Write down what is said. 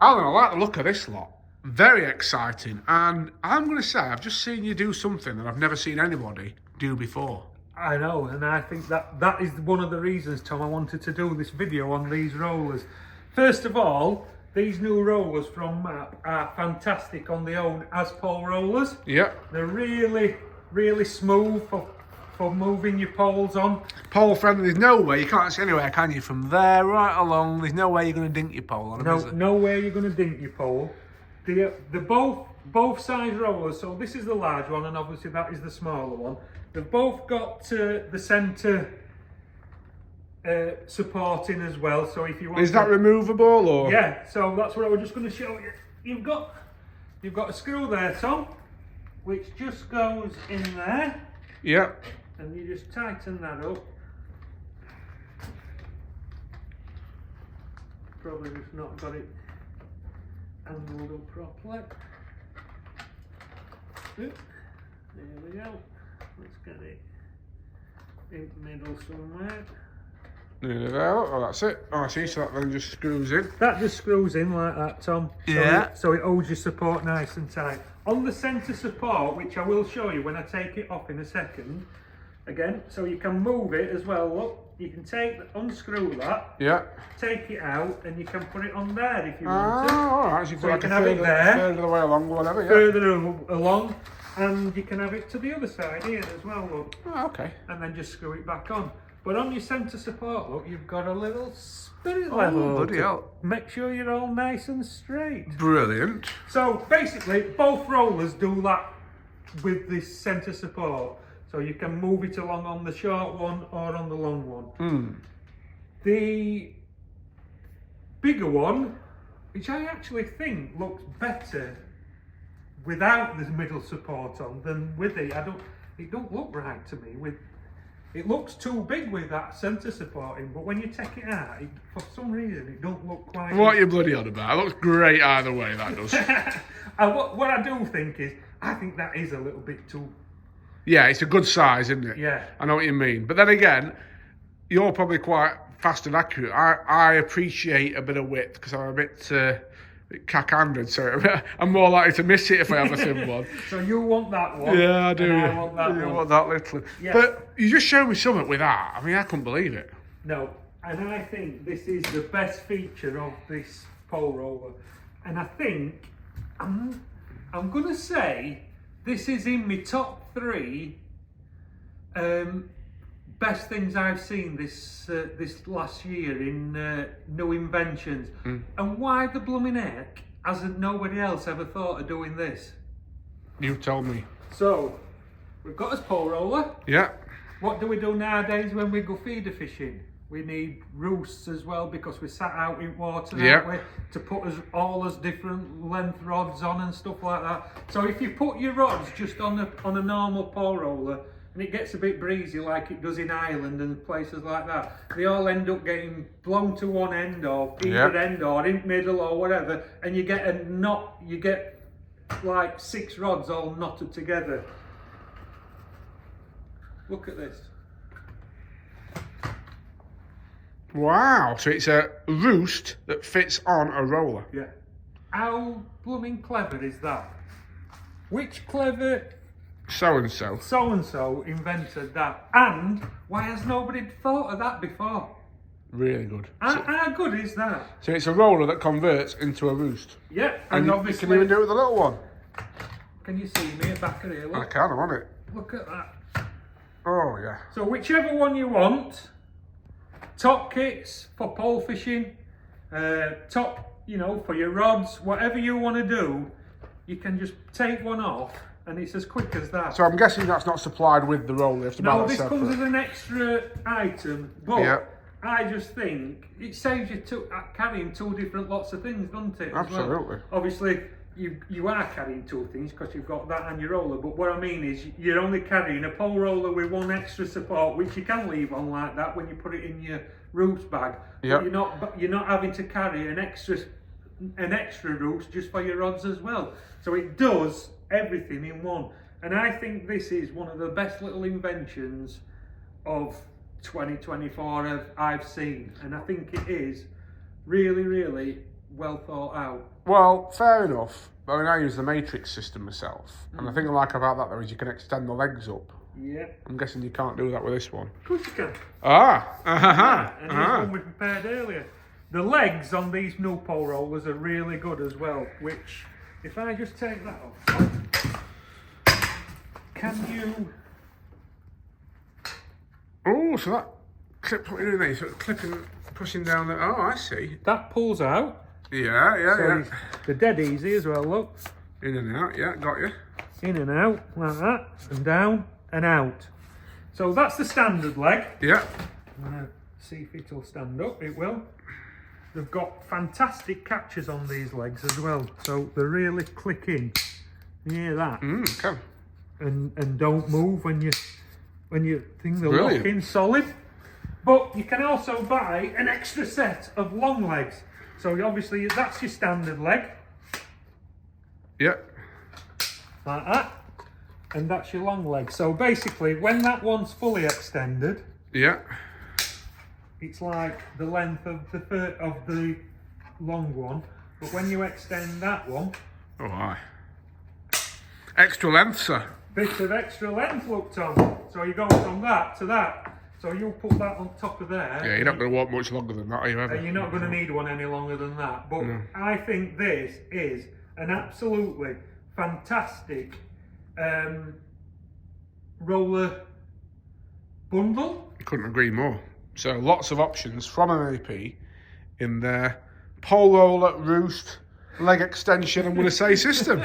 Alan, I like the look of this lot. Very exciting. And I'm going to say, I've just seen you do something that I've never seen anybody do before. I know, and I think that is one of the reasons, Tom, I wanted to do this video on these rollers. First of all, these new rollers from MAP are fantastic on their own as pole rollers. Yeah. They're really, really smooth for moving your poles on. Pole friendly, there's no way, you can't see anywhere, can you? From there right along, there's no way you're going to dink your pole on them, is there? No way you're going to dink your pole. They're both size rollers, so this is the large one and obviously that is the smaller one. They've both got the centre supporting as well, so if you want... Is that removable or...? Yeah, so that's what I was just going to show you. You've got a screw there, Tom, which just goes in there. Yeah. And you just tighten that up. Probably just not got it angled up properly. There we go. Let's get it in the middle somewhere. There we go. Oh, that's it. Oh, I see. So that then just screws in. That just screws in like that, Tom. Yeah. So it holds your support nice and tight. On the centre support, which I will show you when I take it off in a second, again, so you can move it as well. Look, you can unscrew that. Yeah. Take it out, and you can put it on there if you want to. All right. So you can have it there. Further the way along, whatever. Yeah. Further along, and you can have it to the other side here as well. Look. Oh, okay. And then just screw it back on. But on your centre support, look, you've got a little spirit level. Bloody hell. Make sure you're all nice and straight. Brilliant. So basically, both rollers do that with this centre support. So you can move it along on the short one or on the long one. The bigger one, which I actually think looks better without the middle support on than with it. It don't look right to me. It looks too big with that centre support in, but when you take it out, for some reason it don't look quite... What are you bloody on about? It looks great either way, that does. And what I do think is, I think that is a little bit too... Yeah, it's a good size, isn't it? Yeah. I know what you mean. But then again, you're probably quite fast and accurate. I appreciate a bit of width because I'm a bit cack-handed, so I'm more likely to miss it if I have a thin one. So you want that one? Yeah, I do. And I want that one. You want that little. Yeah. But you just showed me something with that. I mean, I couldn't believe it. No, and I think this is the best feature of this pole roller. And I think, I'm going to say, this is in my top 3 best things I've seen this last year in new inventions. And why the blooming heck hasn't nobody else ever thought of doing this? You told me. So, we've got this pole roller. Yeah. What do we do nowadays when we go feeder fishing? We need roosts as well because we sat out in water, don't we? To put all us different length rods on and stuff like that. So if you put your rods just on a normal pole roller and it gets a bit breezy like it does in Ireland and places like that, they all end up getting blown to one end or either end or in the middle or whatever, and you get a knot. You get like 6 rods all knotted together. Look at this. Wow, so it's a roost that fits on a roller. Yeah. How blooming clever is that? Which clever So-and-so. so-and-so invented that? And why has nobody thought of that before? Really good. How good is that? So it's a roller that converts into a roost. Yeah, And obviously... you can even do it with a little one. Can you see me back of here? Look. I can, I'm on it. Look at that. Oh, yeah. So whichever one you want, top kits for pole fishing, top, for your rods, whatever you want to do, you can just take one off and it's as quick as that. So I'm guessing that's not supplied with the roller. You have to buy No, it this separate. comes as an extra item, but Yeah. I just think it saves you carrying 2 different lots of things, doesn't it? as well? Absolutely. Obviously, you are carrying 2 things because you've got that and your roller, but what I mean is you're only carrying a pole roller with 1 extra support, which you can leave on like that when you put it in your roost bag. Yep. But you're not having to carry an extra roost just for your rods as well. So it does everything in one. And I think this is one of the best little inventions of 2024 I've seen. And I think it is really, really well thought out. Well, fair enough. I mean, I use the matrix system myself, and the thing I like about that though is you can extend the legs up. Yeah. I'm guessing you can't do that with this one. Of course you can. And here's one we prepared earlier. The legs on these new pole rollers are really good as well, which, if I just take that off, can you... Oh, so that clip, what are you doing there? So it's clipping, pushing down the... Oh, I see. That pulls out. Yeah. They're dead easy as well, look. In and out, yeah, got you. In and out, like that, and down and out. So that's the standard leg. Yeah. I'm going to see if it'll stand up. It will. They've got fantastic catches on these legs as well, so they're really click in. You hear that? Okay. And don't move when you think they'll Brilliant. lock in solid. But you can also buy an extra set of long legs. So obviously that's your standard leg, Yeah. like that, and that's your long leg. So basically, when that one's fully extended, Yeah. it's like the length of the long one, but when you extend that one, Oh, aye. Extra length, sir. bit of extra length, look, Tom. So you go from that to that. So you'll put that on top of there. Yeah, you're not going to want much longer than that, are you ever? And you're not going to need one any longer than that. But I think this is an absolutely fantastic roller bundle. Couldn't agree more. So lots of options from MAP in their pole roller, roost, leg extension, I'm going to say system.